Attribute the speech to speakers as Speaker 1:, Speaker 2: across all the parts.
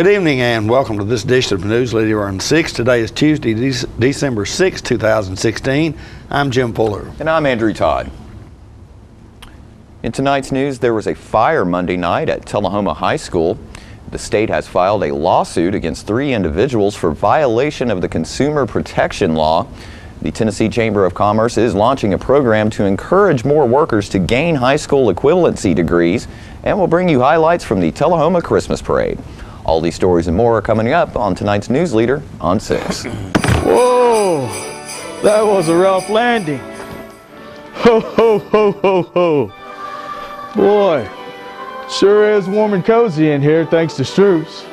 Speaker 1: Good evening and welcome to this edition of Newsleader on 6. Today is Tuesday, December 6, 2016. I'm Jim Fuller.
Speaker 2: And I'm Andrew Todd. In tonight's news, there was a fire Monday night at Tullahoma High School. The state has filed a lawsuit against 3 individuals for violation of the consumer protection law. The Tennessee Chamber of Commerce is launching a program to encourage more workers to gain high school equivalency degrees, and will bring you highlights from the Tullahoma Christmas Parade. All these stories and more are coming up on tonight's Newsleader on 6.
Speaker 3: Whoa, that was a rough landing. Ho, ho, ho, ho, ho. Boy, sure is warm and cozy in here thanks to Stroops.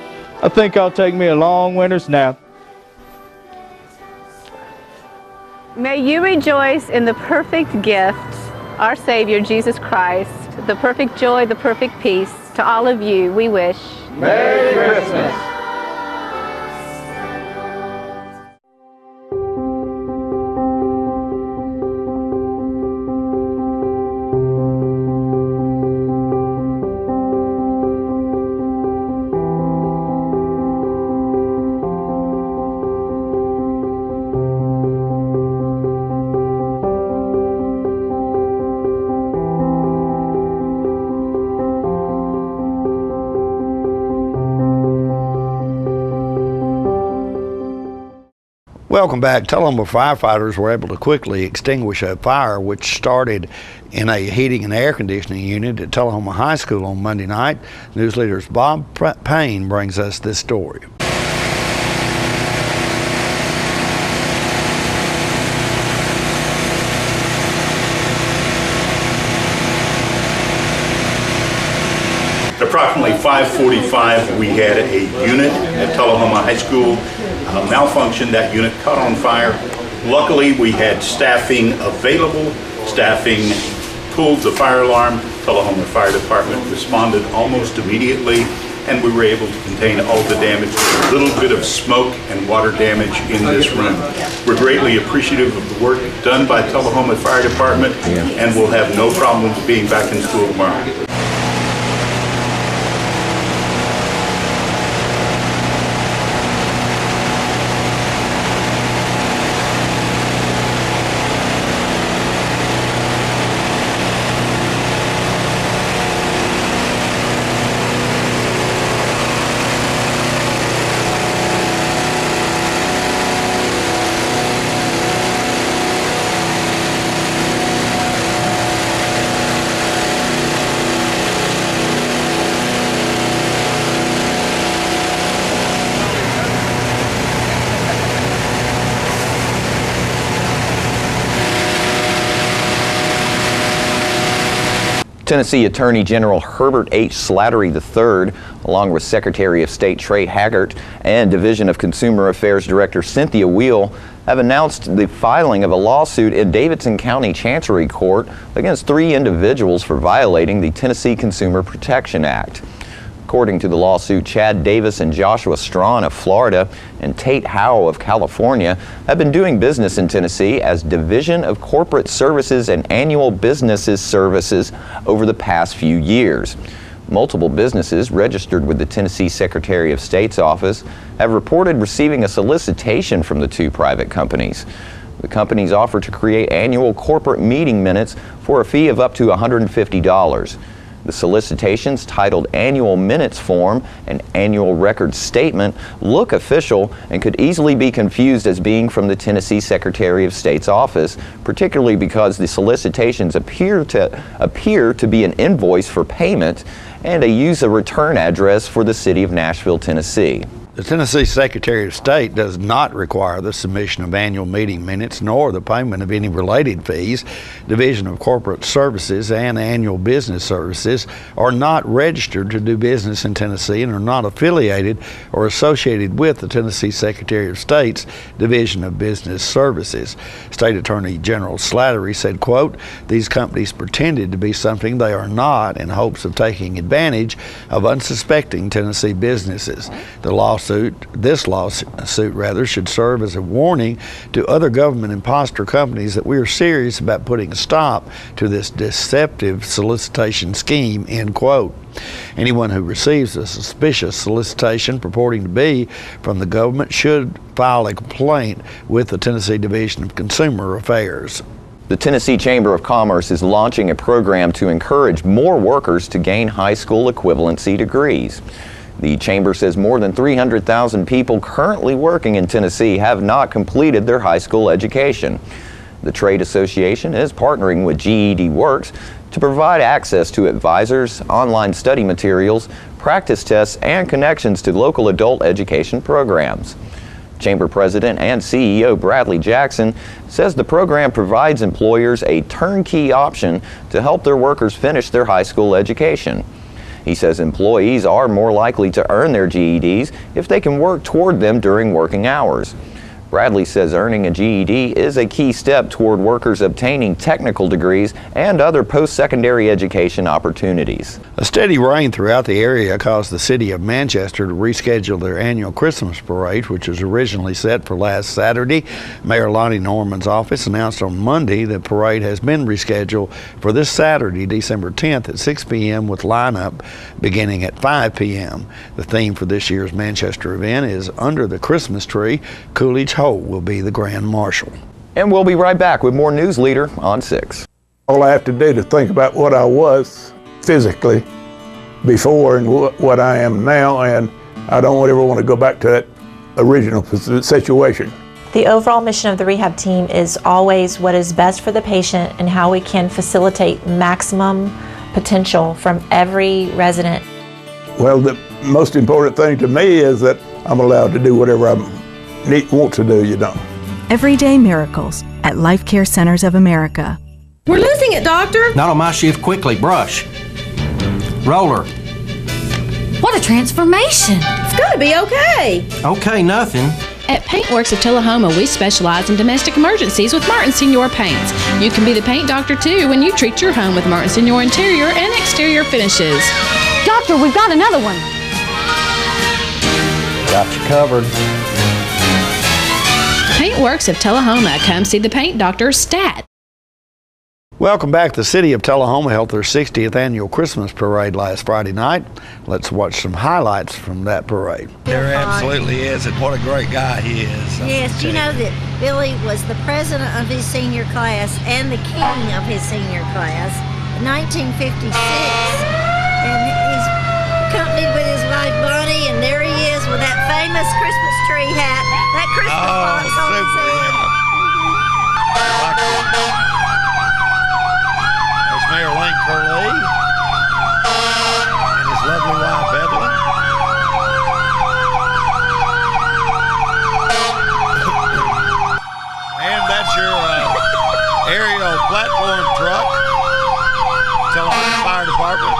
Speaker 3: I think I'll take me a long winter's nap.
Speaker 4: May you rejoice in the perfect gift, our Savior, Jesus Christ, the perfect joy, the perfect peace. To all of you, we wish
Speaker 3: Merry Christmas.
Speaker 1: Welcome back. Tullahoma firefighters were able to quickly extinguish a fire which started in a heating and air conditioning unit at Tullahoma High School on Monday night. Newsleader's Bob Payne brings us this story.
Speaker 5: Approximately 5:45, we had a unit at Tullahoma High School malfunction. That unit caught on fire. Luckily, we had staffing available. Staffing pulled the fire alarm. Tullahoma Fire Department responded almost immediately, and we were able to contain all the damage. A little bit of smoke and water damage in this room. We're greatly appreciative of the work done by Tullahoma Fire Department, and we'll have no problems being back in school tomorrow.
Speaker 2: Tennessee Attorney General Herbert H. Slattery III, along with Secretary of State Trey Haggart and Division of Consumer Affairs Director Cynthia Weil, have announced the filing of a lawsuit in Davidson County Chancery Court against 3 individuals for violating the Tennessee Consumer Protection Act. According to the lawsuit, Chad Davis and Joshua Strawn of Florida and Tate Howe of California have been doing business in Tennessee as Division of Corporate Services and Annual Businesses Services over the past few years. Multiple businesses registered with the Tennessee Secretary of State's office have reported receiving a solicitation from the 2 private companies. The companies offer to create annual corporate meeting minutes for a fee of up to $150. The solicitations, titled Annual Minutes Form and Annual Record Statement, look official and could easily be confused as being from the Tennessee Secretary of State's office, particularly because the solicitations appear to be an invoice for payment and a use a return address for the city of Nashville, Tennessee.
Speaker 1: The Tennessee Secretary of State does not require the submission of annual meeting minutes nor the payment of any related fees. Division of Corporate Services and Annual Business Services are not registered to do business in Tennessee and are not affiliated or associated with the Tennessee Secretary of State's Division of Business Services. State Attorney General Slattery said, quote, "These companies pretended to be something they are not in hopes of taking advantage of unsuspecting Tennessee businesses. The lawsuit this lawsuit rather, should serve as a warning to other government imposter companies that we are serious about putting a stop to this deceptive solicitation scheme, end quote. Anyone who receives a suspicious solicitation purporting to be from the government should file a complaint with the Tennessee Division of Consumer Affairs.
Speaker 2: The Tennessee Chamber of Commerce is launching a program to encourage more workers to gain high school equivalency degrees. The Chamber says more than 300,000 people currently working in Tennessee have not completed their high school education. The trade association is partnering with GED Works to provide access to advisors, online study materials, practice tests, and connections to local adult education programs. Chamber President and CEO Bradley Jackson says the program provides employers a turnkey option to help their workers finish their high school education. He says employees are more likely to earn their GEDs if they can work toward them during working hours. Bradley says earning a GED is a key step toward workers obtaining technical degrees and other post-secondary education opportunities.
Speaker 1: A steady rain throughout the area caused the city of Manchester to reschedule their annual Christmas parade, which was originally set for last Saturday. Mayor Lonnie Norman's office announced on Monday that the parade has been rescheduled for this Saturday, December 10th at 6 p.m. with lineup beginning at 5 p.m. The theme for this year's Manchester event is Under the Christmas Tree. Coolidge will be the Grand Marshal.
Speaker 2: And we'll be right back with more Newsleader on 6.
Speaker 6: All I have to do to think about what I was physically before and what I am now, and I don't ever want to go back to that original situation.
Speaker 7: The overall mission of the rehab team is always what is best for the patient and how we can facilitate maximum potential from every resident.
Speaker 6: Well, the most important thing to me is that I'm allowed to do whatever I want to do,
Speaker 8: Everyday miracles at Life Care Centers of America.
Speaker 9: We're losing it, doctor.
Speaker 10: Not on my shift. Quickly, brush. Roller.
Speaker 9: What a transformation. It's gonna be okay.
Speaker 10: Okay, nothing.
Speaker 11: At Paintworks of Tullahoma, we specialize in domestic emergencies with Martin Senior Paints. You can be the paint doctor too when you treat your home with Martin Senior interior and exterior finishes.
Speaker 9: Doctor, we've got another one.
Speaker 10: Got you covered.
Speaker 11: Paintworks of Tullahoma. Come see the paint doctor, Stat.
Speaker 1: Welcome back. The City of Tullahoma held their 60th annual Christmas parade last Friday night. Let's watch some highlights from that parade.
Speaker 12: There absolutely is, and what a great guy he is.
Speaker 13: Yes, do you know that Billy was the president of his senior class and the king of his senior class in 1956, and he's accompanied with his wife Bonnie, and there he is with that famous Christmas tree hat, that Christmas box on his head.
Speaker 1: There's Mayor Lane Curley and his lovely wife Evelyn. And that's your aerial platform truck, Tullahoma Fire Department,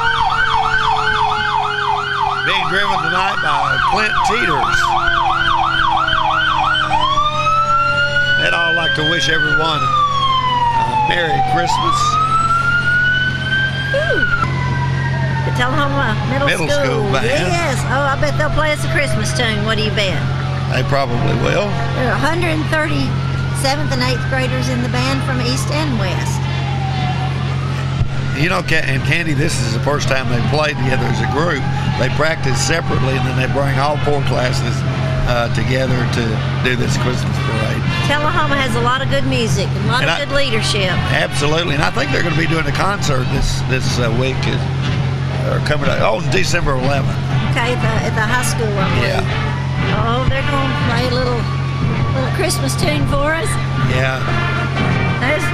Speaker 1: being driven tonight by Clint Teeters. They'd all like to wish everyone a Merry Christmas.
Speaker 13: The Tullahoma Middle School
Speaker 1: Band.
Speaker 13: Yes. Oh, I bet they'll play us a Christmas tune. What do you bet?
Speaker 1: They probably will.
Speaker 13: There are 137th and 8th graders in the band from East and West.
Speaker 1: You know, and Candy, this is the first time they played together as a group. They practice separately, and then they bring all 4 classes together to do this Christmas parade.
Speaker 13: Tullahoma has a lot of good music and a lot of good leadership.
Speaker 1: Absolutely, and I think they're going to be doing a concert this week, or coming up, December 11th.
Speaker 13: Okay, at the high school, I believe.
Speaker 1: Yeah.
Speaker 13: Oh, they're going to play a little Christmas tune for us.
Speaker 1: Yeah.
Speaker 13: There's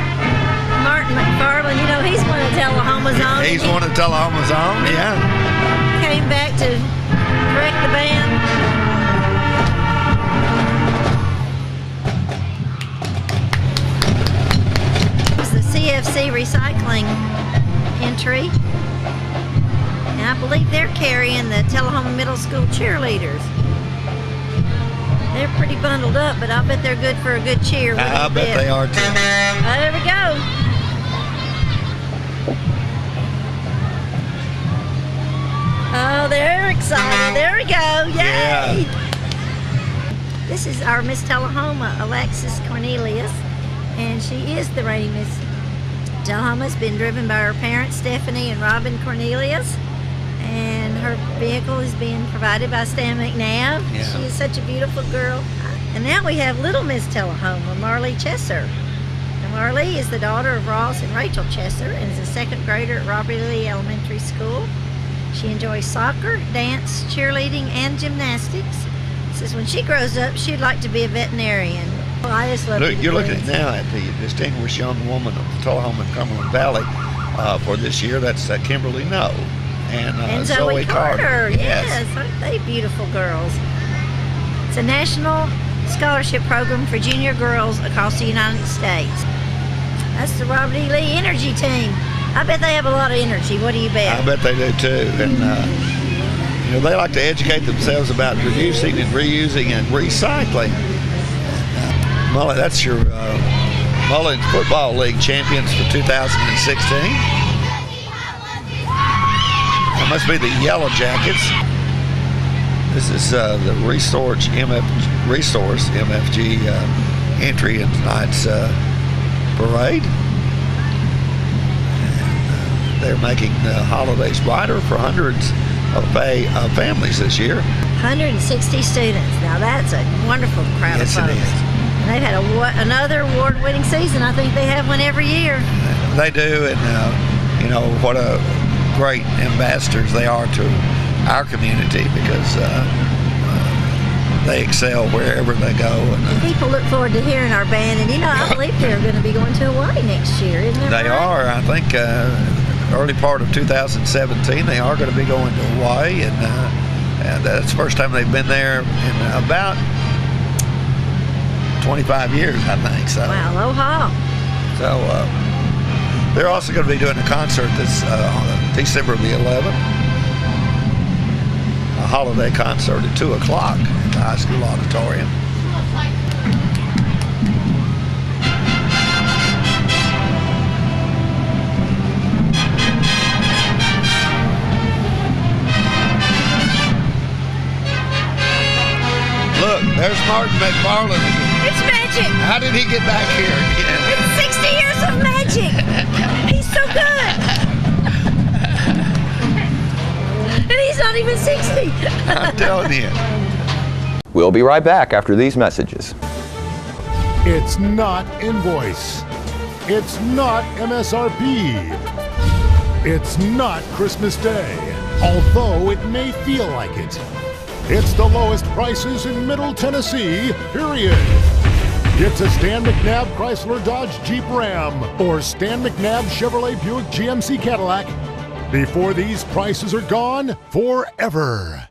Speaker 13: Martin McFarland. You know, he's one of Tullahoma's own.
Speaker 1: He's one of Tullahoma's own, yeah.
Speaker 13: Came back to direct the band. It's the CFC recycling entry. And I believe they're carrying the Tullahoma Middle School cheerleaders. They're pretty bundled up, but I bet they're good for a good cheer.
Speaker 1: I bet they are too.
Speaker 13: There we go. Oh, they're excited. There we go. Yay!
Speaker 1: Yeah.
Speaker 13: This is our Miss Tullahoma, Alexis Cornelius, and she is the reigning Miss Tullahoma's been driven by her parents, Stephanie and Robin Cornelius, and her vehicle is being provided by Stan McNabb.
Speaker 1: Yeah.
Speaker 13: She is such a beautiful girl. And now we have little Miss Tullahoma, Marley Chesser. Now, Marley is the daughter of Ross and Rachel Chesser and is a second grader at Robert Lee Elementary School. She enjoys soccer, dance, cheerleading, and gymnastics. Says when she grows up, she'd like to be a veterinarian. Well, I just love
Speaker 1: You're looking now at the distinguished young woman of the Tullahoma and Cumberland Valley for this year. That's Kimberly No and
Speaker 13: Zoe Carter.
Speaker 1: Yes.
Speaker 13: Yes, aren't they beautiful girls? It's a national scholarship program for junior girls across the United States. That's the Robert E. Lee Energy Team. I bet they have a lot of energy. What do you bet?
Speaker 1: I bet they do too. And they like to educate themselves about reducing and reusing and recycling. Mullen, that's your Mullins Football League champions for 2016. That must be the Yellow Jackets. This is the Resource MFG entry in tonight's parade. And, they're making the holidays brighter for hundreds of families this year.
Speaker 13: 160 students. Now that's a wonderful crowd
Speaker 1: Yes,
Speaker 13: of folks.
Speaker 1: it is.
Speaker 13: And they've had another award-winning season. I think they have one every year.
Speaker 1: They do, and what a great ambassadors they are to our community because they excel wherever they go. And
Speaker 13: people look forward to hearing our band, and I believe they're going to be going to Hawaii next year, isn't that
Speaker 1: they
Speaker 13: right?
Speaker 1: are. I think early part of 2017 they are going to be going to Hawaii, and that's the first time they've been there in about 25 years, I think. So.
Speaker 13: Wow, aloha.
Speaker 1: So they're also going to be doing a concert this on December the 11th, a holiday concert at 2 o'clock at the high school auditorium. Look, there's Martin McFarland again.
Speaker 13: It's magic.
Speaker 1: How did he get back here again?
Speaker 13: It's 60 years of magic. He's so good. And he's not even 60.
Speaker 1: I'm telling you.
Speaker 2: We'll be right back after these messages.
Speaker 14: It's not invoice. It's not MSRP. It's not Christmas Day, although it may feel like it. It's the lowest prices in Middle Tennessee, period. It's a Stan McNabb Chrysler Dodge Jeep Ram or Stan McNabb Chevrolet Buick GMC Cadillac before these prices are gone forever.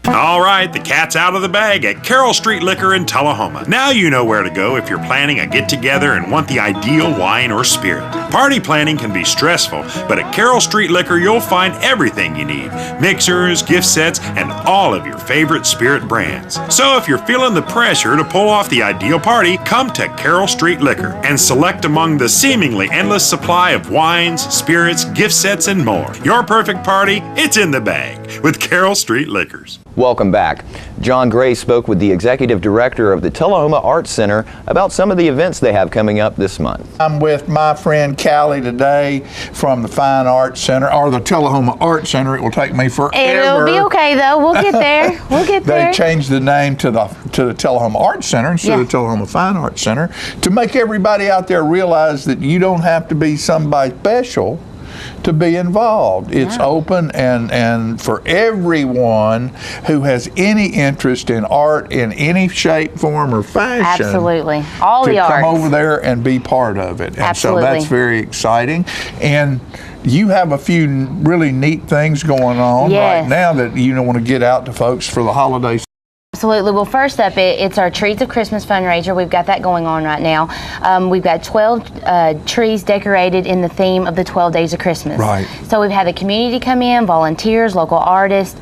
Speaker 15: All right, the cat's out of the bag at Carroll Street Liquor in Tullahoma. Now you know where to go if you're planning a get-together and want the ideal wine or spirit. Party planning can be stressful, but at Carroll Street Liquor you'll find everything you need. Mixers, gift sets, and all of your favorite spirit brands. So if you're feeling the pressure to pull off the ideal party, come to Carroll Street Liquor and select among the seemingly endless supply of wines, spirits, gift sets, and more. Your perfect party, it's in the bag with Carroll Street Liquors.
Speaker 2: Welcome back. John Gray spoke with the executive director of the Tullahoma Arts Center about some of the events they have coming up this month.
Speaker 16: I'm with my friend Callie today from the Fine Arts Center, or the Tullahoma Arts Center. It will take me forever.
Speaker 17: It'll be okay though. We'll get there. We'll get there.
Speaker 16: They changed the name to the Tullahoma Arts Center instead of Tullahoma Fine Arts Center to make everybody out there realize that you don't have to be somebody special to be involved. It's open and for everyone who has any interest in art in any shape, form, or fashion.
Speaker 17: Absolutely. All
Speaker 16: to
Speaker 17: the arts.
Speaker 16: come over there and be part of it. And
Speaker 17: Absolutely.
Speaker 16: so that's very exciting. And you have a few really neat things going on right now that you want to get out to folks for the holidays.
Speaker 17: Absolutely. Well, first up, it's our Trees of Christmas fundraiser. We've got that going on right now. We've got 12 trees decorated in the theme of the 12 Days of Christmas.
Speaker 16: Right.
Speaker 17: So we've had the community come in, volunteers, local artists,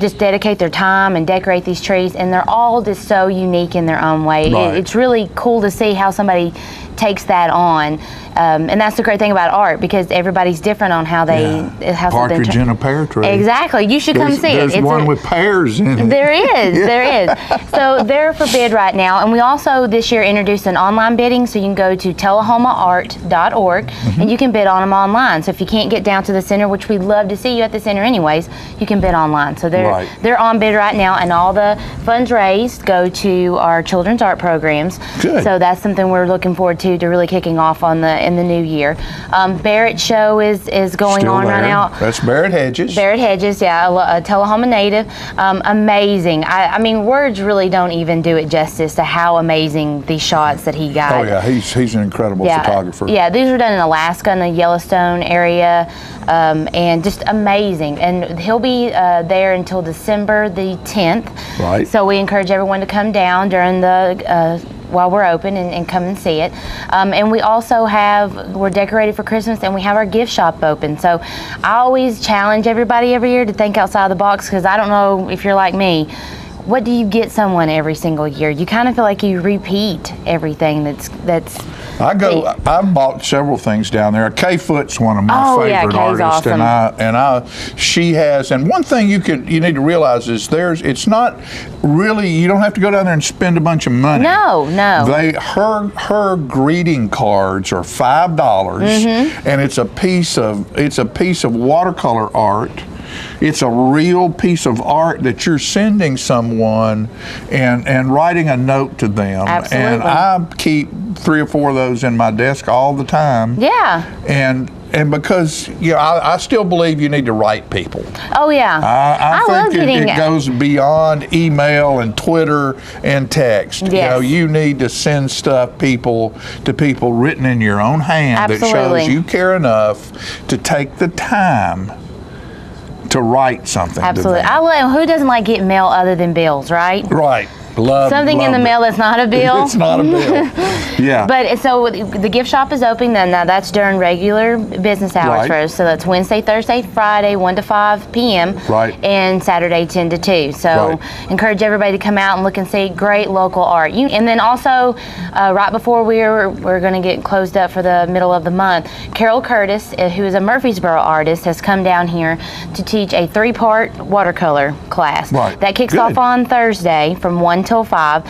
Speaker 17: just dedicate their time and decorate these trees, and they're all just so unique in their own way.
Speaker 16: Right.
Speaker 17: It's really cool to see how somebody takes that on. And that's the great thing about art, because everybody's different on how they how something
Speaker 16: Partridge in a pear tree.
Speaker 17: Exactly. You should come see it.
Speaker 16: There's one with pears in it.
Speaker 17: There is. There is. So they're for bid right now. And we also this year introduced an online bidding, so you can go to tullahomaart.org and you can bid on them online. So if you can't get down to the center, which we'd love to see you at the center anyways, you can bid online. So they're on bid right now, and all the funds raised go to our children's art programs.
Speaker 16: Good.
Speaker 17: So that's something we're looking forward to really kicking off on in the new year. Barrett Show is going
Speaker 16: Still
Speaker 17: on
Speaker 16: there.
Speaker 17: right now.
Speaker 16: That's Barrett Hedges.
Speaker 17: Barrett Hedges, yeah, a Tullahoma native. Amazing. I mean, words really don't even do it justice to how amazing these shots that he got.
Speaker 16: Oh yeah, he's an incredible photographer.
Speaker 17: Yeah, these were done in Alaska in the Yellowstone area, and just amazing. And he'll be there until December the 10th.
Speaker 16: Right.
Speaker 17: So we encourage everyone to come down during the while we're open and come and see it. And we also we're decorated for Christmas, and we have our gift shop open. So I always challenge everybody every year to think outside the box, because I don't know if you're like me, what do you get someone every single year? You kind of feel like you repeat everything that's
Speaker 16: I've bought several things down there. Kay Foot's one of my favorite artists,
Speaker 17: awesome.
Speaker 16: She has. And one thing you need to realize is it's not really, you don't have to go down there and spend a bunch of money.
Speaker 17: No.
Speaker 16: Her greeting cards are $5, and it's a piece of watercolor art. It's a real piece of art that you're sending someone and writing a note to them.
Speaker 17: Absolutely.
Speaker 16: And I keep 3 or 4 of those in my desk all the time.
Speaker 17: Yeah.
Speaker 16: And because I still believe you need to write people.
Speaker 17: Oh yeah.
Speaker 16: I think it goes beyond email and Twitter and text.
Speaker 17: Yes.
Speaker 16: You need to send stuff to people written in your own hand.
Speaker 17: Absolutely.
Speaker 16: That shows you care enough to take the time to write something.
Speaker 17: Absolutely.
Speaker 16: To them.
Speaker 17: I love, who doesn't like getting mail other than bills, right?
Speaker 16: Right. Something
Speaker 17: in the mail that's not a bill.
Speaker 16: It's not a bill. Yeah.
Speaker 17: But so the gift shop is open then. Now that's during regular business hours for us. So that's Wednesday, Thursday, Friday, 1 to 5 p.m.
Speaker 16: Right.
Speaker 17: And Saturday, 10 to 2. So encourage everybody to come out and look and see great local art. And then also, right before we're going to get closed up for the middle of the month, Carol Curtis, who is a Murfreesboro artist, has come down here to teach a 3-part watercolor class.
Speaker 16: Right.
Speaker 17: That kicks off on Thursday from 1 till 5.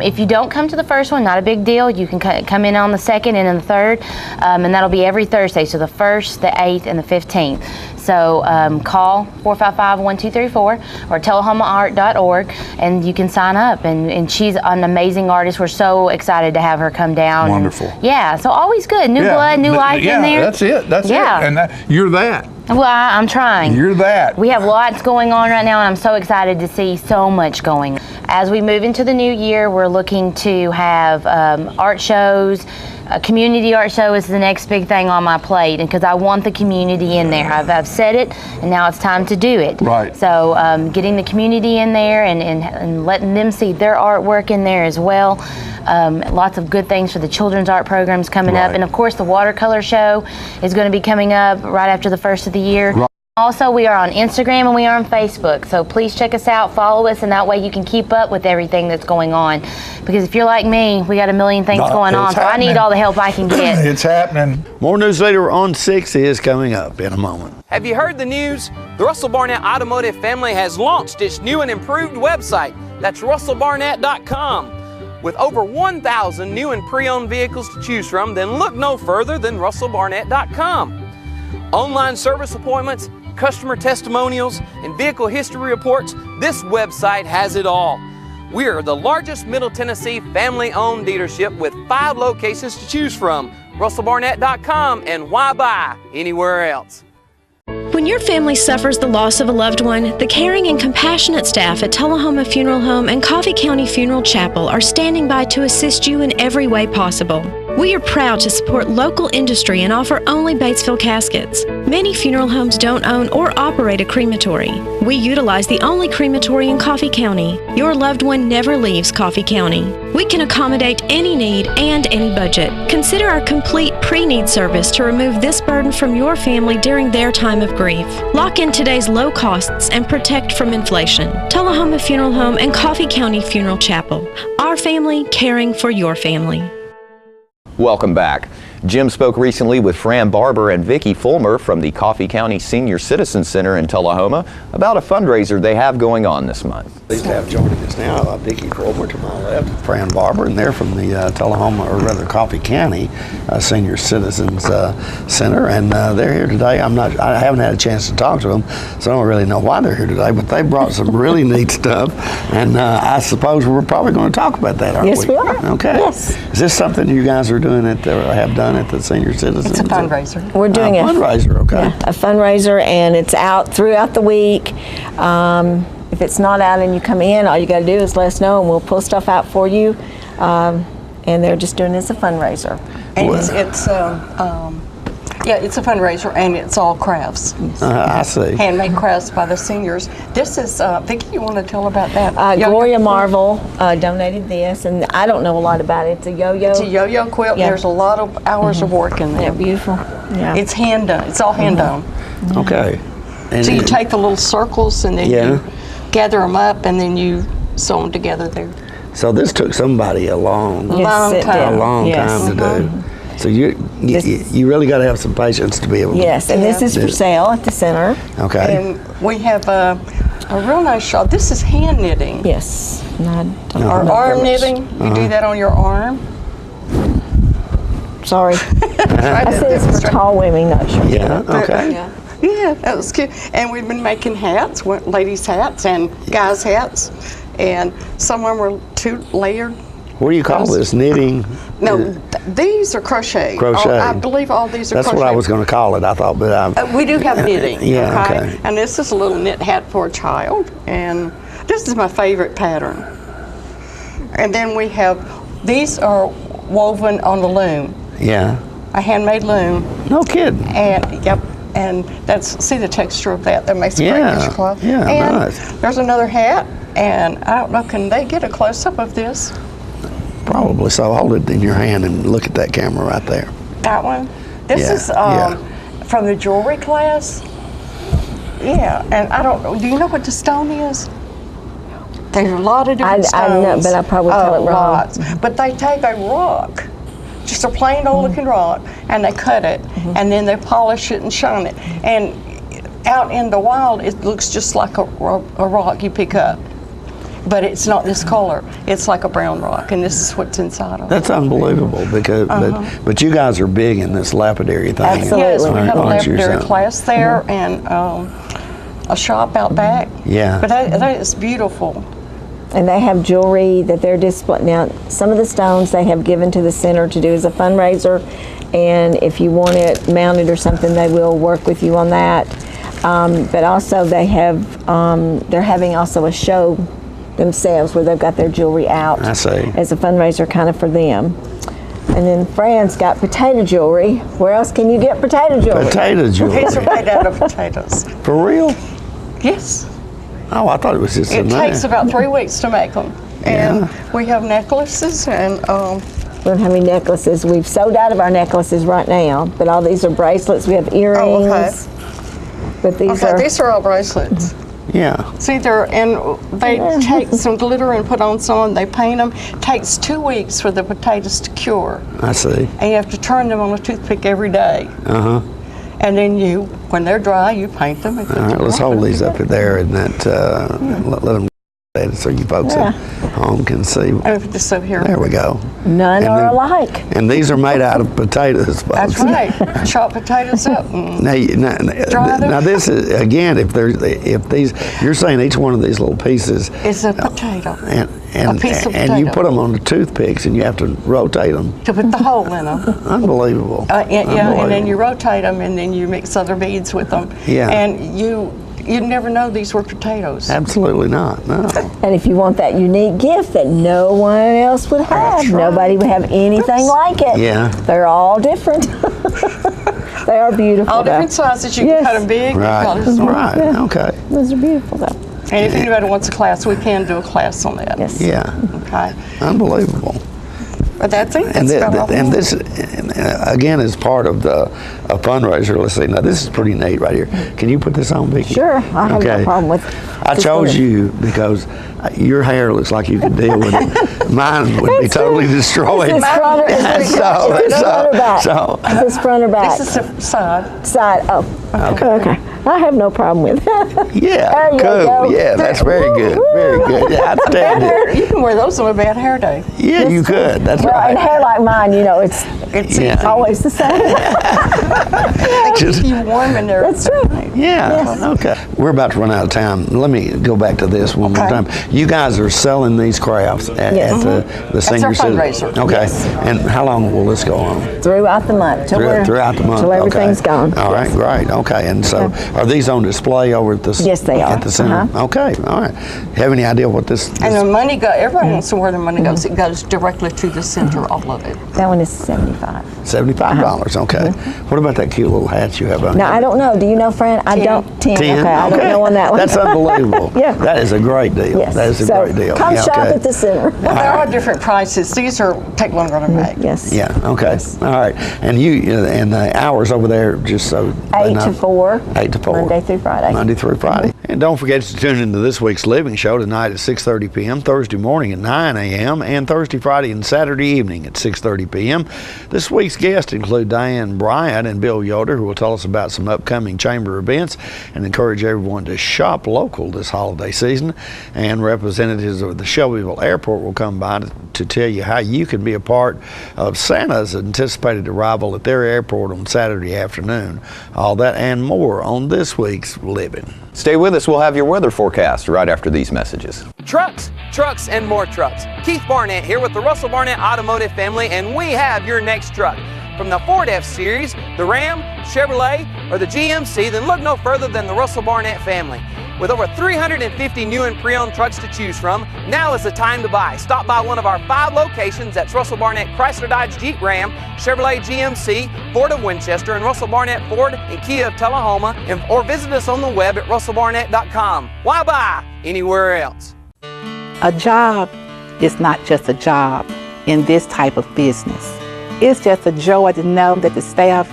Speaker 17: If you don't come to the first one, not a big deal. You can come in on the second and then the third, and that'll be every Thursday. So the 1st, the 8th, and the 15th. So call 455-1234 or tullahomaart.org, and you can sign up. And she's an amazing artist. We're so excited to have her come down.
Speaker 16: Wonderful.
Speaker 17: Yeah. So always good. New blood, new life in there.
Speaker 16: That's it. That's it. And you're that.
Speaker 17: Well, I'm trying.
Speaker 16: You're that.
Speaker 17: We have lots going on right now, and I'm so excited to see so much going. As we move into the new year, we're looking to have art shows. A community art show is the next big thing on my plate, and because I want the community in there. I've said it, and now it's time to do it.
Speaker 16: Right.
Speaker 17: So getting the community in there and letting them see their artwork in there as well. Lots of good things for the children's art programs coming up. And of course the watercolor show is going to be coming up right after the first of the year. Right. Also, we are on Instagram and we are on Facebook, so please check us out, follow us, and that way you can keep up with everything that's going on. Because if you're like me, we got a million things going on, so I need all the help I can get.
Speaker 16: It's happening.
Speaker 1: More Newsleader on 6 is coming up in a moment.
Speaker 18: Have you heard the news? The Russell Barnett Automotive family has launched its new and improved website. That's russellbarnett.com. With over 1,000 new and pre-owned vehicles to choose from, then look no further than russellbarnett.com. Online service appointments, customer testimonials, and vehicle history reports, this website has it all. We are the largest Middle Tennessee family-owned dealership with 5 locations to choose from. russellbarnett.com, and why buy anywhere else?
Speaker 19: When your family suffers the loss of a loved one, the caring and compassionate staff at Tullahoma Funeral Home and Coffee County Funeral Chapel are standing by to assist you in every way possible. We are proud to support local industry and offer only Batesville caskets. Many funeral homes don't own or operate a crematory. We utilize the only crematory in Coffee County. Your loved one never leaves Coffee County. We can accommodate any need and any budget. Consider our complete pre-need service to remove this burden from your family during their time of grief. Lock in today's low costs and protect from inflation. Tullahoma Funeral Home and Coffee County Funeral Chapel. Our family caring for your family.
Speaker 2: Welcome back. Jim spoke recently with Fran Barber and Vicki Fulmer from the Coffee County Senior Citizen Center in Tullahoma about a fundraiser they have going on this month.
Speaker 1: Pleased to have joining us now Vicki Fulmer to my left, Fran Barber, and they're from the Tullahoma, or rather Coffee County Senior Citizens Center, and they're here today. I haven't had a chance to talk to them, so I don't really know why they're here today, but they brought some really neat stuff, and I suppose we're probably going to talk about that, aren't we?
Speaker 20: Yes, we are.
Speaker 1: Okay.
Speaker 20: Yes.
Speaker 1: Is this something you guys are doing or have done at the Senior Citizens?
Speaker 20: It's a fundraiser. We're doing
Speaker 1: a fundraiser, okay.
Speaker 20: Yeah, a fundraiser, and it's out throughout the week. If it's not out and you come in, all you got to do is let us know, and we'll pull stuff out for you. And they're just doing it as a fundraiser.
Speaker 21: And it's a fundraiser, and it's all crafts.
Speaker 1: I see.
Speaker 21: Handmade crafts by the seniors. This is, Vicki, you want to tell about that?
Speaker 20: Gloria Marvel donated this, and I don't know a lot about it. It's a yo-yo.
Speaker 21: It's a yo-yo quilt.
Speaker 20: Yeah.
Speaker 21: There's a lot of hours of work in there.
Speaker 20: Yeah, beautiful. Yeah.
Speaker 21: It's hand done. It's all hand done.
Speaker 1: Okay. And
Speaker 21: so you take the little circles, and then
Speaker 1: Yeah.
Speaker 21: you gather them up, and then you sew them together there.
Speaker 1: So this took somebody a long
Speaker 21: Yes,
Speaker 1: time to do. So you really got to have some patience to be able to.
Speaker 20: Yes, and this is for sale at the center.
Speaker 1: Okay.
Speaker 21: And we have a real nice shawl. This is hand knitting.
Speaker 20: Yes.
Speaker 21: Or arm knitting. You do that on your arm.
Speaker 20: Sorry. I said it's for tall women, not short.
Speaker 1: Yeah, okay.
Speaker 21: Yeah, that was cute. And we've been making hats, ladies' hats and guys' hats. And some of them were 2-layered.
Speaker 1: What do you call this? Knitting?
Speaker 21: No, these are crochet.
Speaker 1: Crochet.
Speaker 21: I believe all these are crochet.
Speaker 1: That's what I was going to call it, I thought, but
Speaker 21: we do have knitting.
Speaker 1: Yeah, okay.
Speaker 21: And this is a little knit hat for a child. And this is my favorite pattern. And then we have, these are woven on the loom.
Speaker 1: Yeah.
Speaker 21: A handmade loom.
Speaker 1: No kidding.
Speaker 21: And, yep. And see the texture of that. That makes a great dishcloth.
Speaker 1: Yeah,
Speaker 21: and
Speaker 1: nice.
Speaker 21: There's another hat. And I don't know, can they get a close-up of this?
Speaker 1: Probably so. Hold it in your hand and look at that camera right there.
Speaker 21: That one? This is from the jewelry class. Yeah, and I don't know. Do you know what the stone is? There's a lot of different stones.
Speaker 20: I know, but I probably tell it wrong.
Speaker 21: Lots. But they take a rock, just a plain old looking rock, and they cut it, and then they polish it and shine it. And out in the wild, it looks just like a rock you pick up. But it's not this color. It's like a brown rock, and this is what's inside of it.
Speaker 1: That's unbelievable because, but you guys are big in this lapidary thing.
Speaker 21: Absolutely. Yes, we have a lapidary class there and a shop out back.
Speaker 1: Yeah.
Speaker 21: But that is beautiful.
Speaker 20: And they have jewelry that they're displaying. Now, some of the stones they have given to the center to do as a fundraiser, and if you want it mounted or something, they will work with you on that. But also they have, they're having also a show themselves where they've got their jewelry out.
Speaker 1: I see.
Speaker 20: As a fundraiser kind of for them. And then Fran's got potato jewelry. Where else can you get potato jewelry?
Speaker 1: Potato jewelry.
Speaker 21: These are made out of potatoes.
Speaker 1: For real?
Speaker 21: Yes.
Speaker 1: Oh, I thought it was just
Speaker 21: It takes about 3 weeks to make them. And we have necklaces and
Speaker 20: we don't have any necklaces. We've sold out of our necklaces right now, but all these are bracelets. We have earrings.
Speaker 21: Oh, okay.
Speaker 20: But
Speaker 21: these are all bracelets.
Speaker 1: Yeah.
Speaker 21: See, they take some glitter and put on some, and they paint them. It takes 2 weeks for the potatoes to cure.
Speaker 1: I see.
Speaker 21: And you have to turn them on a toothpick every day.
Speaker 1: Uh-huh.
Speaker 21: And then when they're dry, you paint them.
Speaker 1: All right, let's hold these up there and let them so you folks at home can see.
Speaker 21: Just over here.
Speaker 1: There we go.
Speaker 20: None are alike.
Speaker 1: And these are made out of potatoes, folks.
Speaker 21: That's right. Chop potatoes up.
Speaker 1: Now this is again, if these, you're saying each one of these little pieces
Speaker 21: is a potato.
Speaker 1: And
Speaker 21: a piece of
Speaker 1: and
Speaker 21: potato.
Speaker 1: you put them on the toothpicks and you have to rotate them.
Speaker 21: To put the hole in them.
Speaker 1: Unbelievable.
Speaker 21: And then you rotate them, and then you mix other beads with them.
Speaker 1: Yeah.
Speaker 21: And you'd never know these were potatoes.
Speaker 1: Absolutely not, no.
Speaker 20: And if you want that unique gift that no one else would have, nobody would have anything like it.
Speaker 1: Yeah.
Speaker 20: They're all different. They are beautiful.
Speaker 21: All different sizes. You can cut them big.
Speaker 1: Right, okay.
Speaker 20: Those are beautiful though.
Speaker 21: And if anybody wants a class, we can do a class on that.
Speaker 20: Yes.
Speaker 1: Yeah.
Speaker 21: Okay.
Speaker 1: Unbelievable.
Speaker 21: But that's it.
Speaker 1: And,
Speaker 21: That's
Speaker 1: this, again, is part of a fundraiser. Let's see. Now, this is pretty neat right here. Can you put this on, Vicki?
Speaker 20: Sure. I have no problem with
Speaker 1: I chose you because your hair looks like you could deal with it. Mine would be totally destroyed.
Speaker 20: Is this front or back? Is this front or back?
Speaker 21: This is the side.
Speaker 20: Side. Oh. Okay. I have no problem with that.
Speaker 1: Yeah.
Speaker 20: There you
Speaker 1: Cool.
Speaker 20: go.
Speaker 1: Yeah, that's very good. Very good. Yeah, outstanding.
Speaker 21: You can wear those on a bad hair day.
Speaker 1: Yeah, you could. That's right.
Speaker 20: And hair like mine, it's always the same.
Speaker 1: Just
Speaker 21: keep you warm in there.
Speaker 20: That's true.
Speaker 1: Yeah.
Speaker 20: Yes.
Speaker 1: Okay. We're about to run out of time. Let me go back to this one more time. You guys are selling these crafts at the senior
Speaker 21: fundraiser.
Speaker 1: Okay.
Speaker 21: Yes.
Speaker 1: And how long will this go on?
Speaker 20: Throughout the month.
Speaker 1: Throughout the month.
Speaker 20: Till everything's gone.
Speaker 1: All right. Great. Okay. And so, are these on display over at the?
Speaker 20: Yes, they are.
Speaker 1: At the center. Okay. All right. Have any idea what this?
Speaker 21: And the money everyone wants to where the money goes. It goes directly to the center, all of it.
Speaker 20: That one is $75.
Speaker 1: $75. Okay. What about that cute little hat you have on?
Speaker 20: Now, I don't know. Do you know, Fran? I don't. 10. Okay. I don't know on that one.
Speaker 1: That's unbelievable.
Speaker 20: Yeah.
Speaker 1: That is a great deal.
Speaker 20: Yes.
Speaker 1: That is a great deal.
Speaker 20: Come shop at the center.
Speaker 21: Well, there are different prices. These take longer to make.
Speaker 20: Yes.
Speaker 1: Yeah. Okay. Yes. All right. And and the hours over there, just so
Speaker 20: 8 to 4.
Speaker 1: 8 to 4.
Speaker 20: Monday through Friday.
Speaker 1: Monday through Friday. And don't forget to tune into this week's Living Show tonight at 6:30 p.m., Thursday morning at 9 a.m., and Thursday, Friday, and Saturday evening at 6:30 p.m. This week's guests include Diane Bryant and Bill Yoder, who will tell us about some upcoming chamber events and encourage everyone to shop local this holiday season. And representatives of the Shelbyville Airport will come by to tell you how you can be a part of Santa's anticipated arrival at their airport on Saturday afternoon. All that and more on this week's Living.
Speaker 2: Stay with us. We'll have your weather forecast right after these messages.
Speaker 18: Trucks, and more trucks. Keith Barnett here with the Russell Barnett Automotive family, and we have your next truck. From the Ford F-Series, the Ram, Chevrolet, or the GMC, then look no further than the Russell Barnett family. With over 350 new and pre-owned trucks to choose from, now is the time to buy. Stop by one of our 5 locations. That's Russell Barnett Chrysler Dodge Jeep Ram, Chevrolet GMC, Ford of Winchester, and Russell Barnett Ford and Kia of Tullahoma, or visit us on the web at russellbarnett.com. Why buy anywhere else?
Speaker 4: A job is not just a job in this type of business. It's just a joy to know that the staff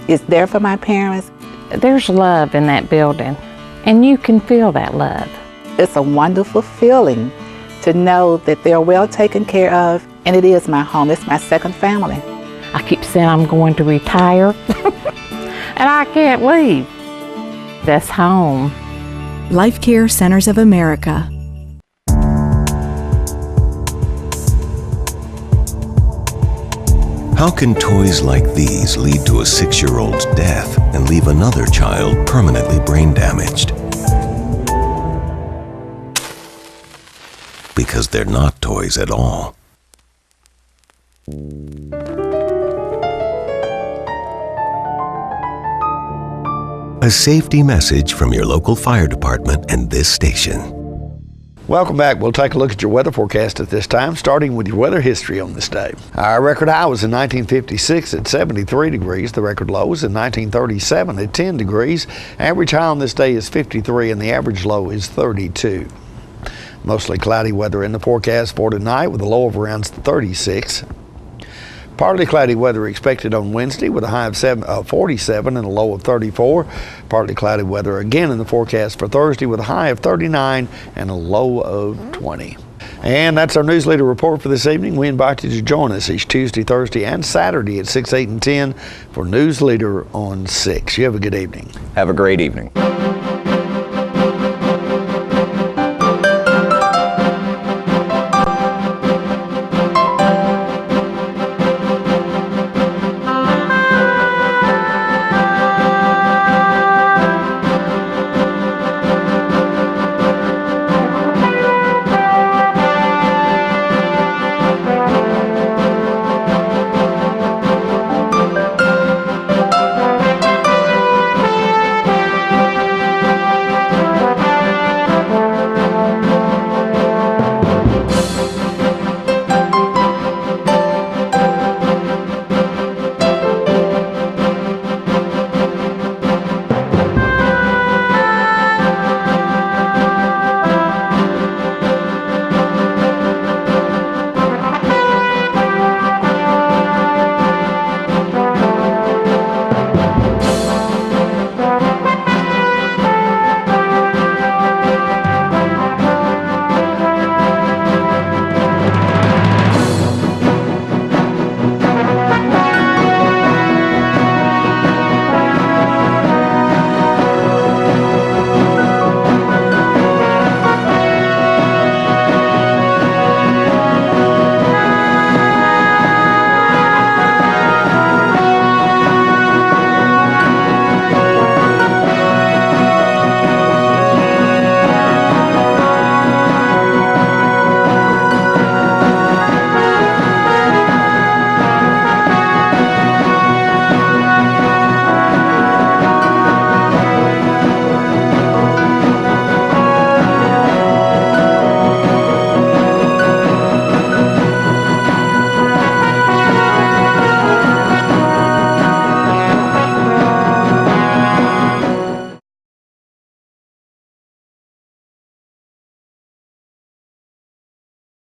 Speaker 4: is there for my parents.
Speaker 22: There's love in that building, and you can feel that love.
Speaker 4: It's a wonderful feeling to know that they're well taken care of, and it is my home. It's my second family.
Speaker 22: I keep saying I'm going to retire, and I can't leave. That's home.
Speaker 8: Life Care Centers of America.
Speaker 23: How can toys like these lead to a 6-year-old's death and leave another child permanently brain damaged? Because they're not toys at all. A safety message from your local fire department and this station.
Speaker 1: Welcome back. We'll take a look at your weather forecast at this time, starting with your weather history on this day. Our record high was in 1956 at 73 degrees. The record low was in 1937 at 10 degrees. Average high on this day is 53 and the average low is 32. Mostly cloudy weather in the forecast for tonight with a low of around 36. Partly cloudy weather expected on Wednesday with a high of 47 and a low of 34. Partly cloudy weather again in the forecast for Thursday with a high of 39 and a low of 20. And that's our Newsleader report for this evening. We invite you to join us each Tuesday, Thursday, and Saturday at 6, 8, and 10 for Newsleader on 6. You have a good evening.
Speaker 2: Have a great evening.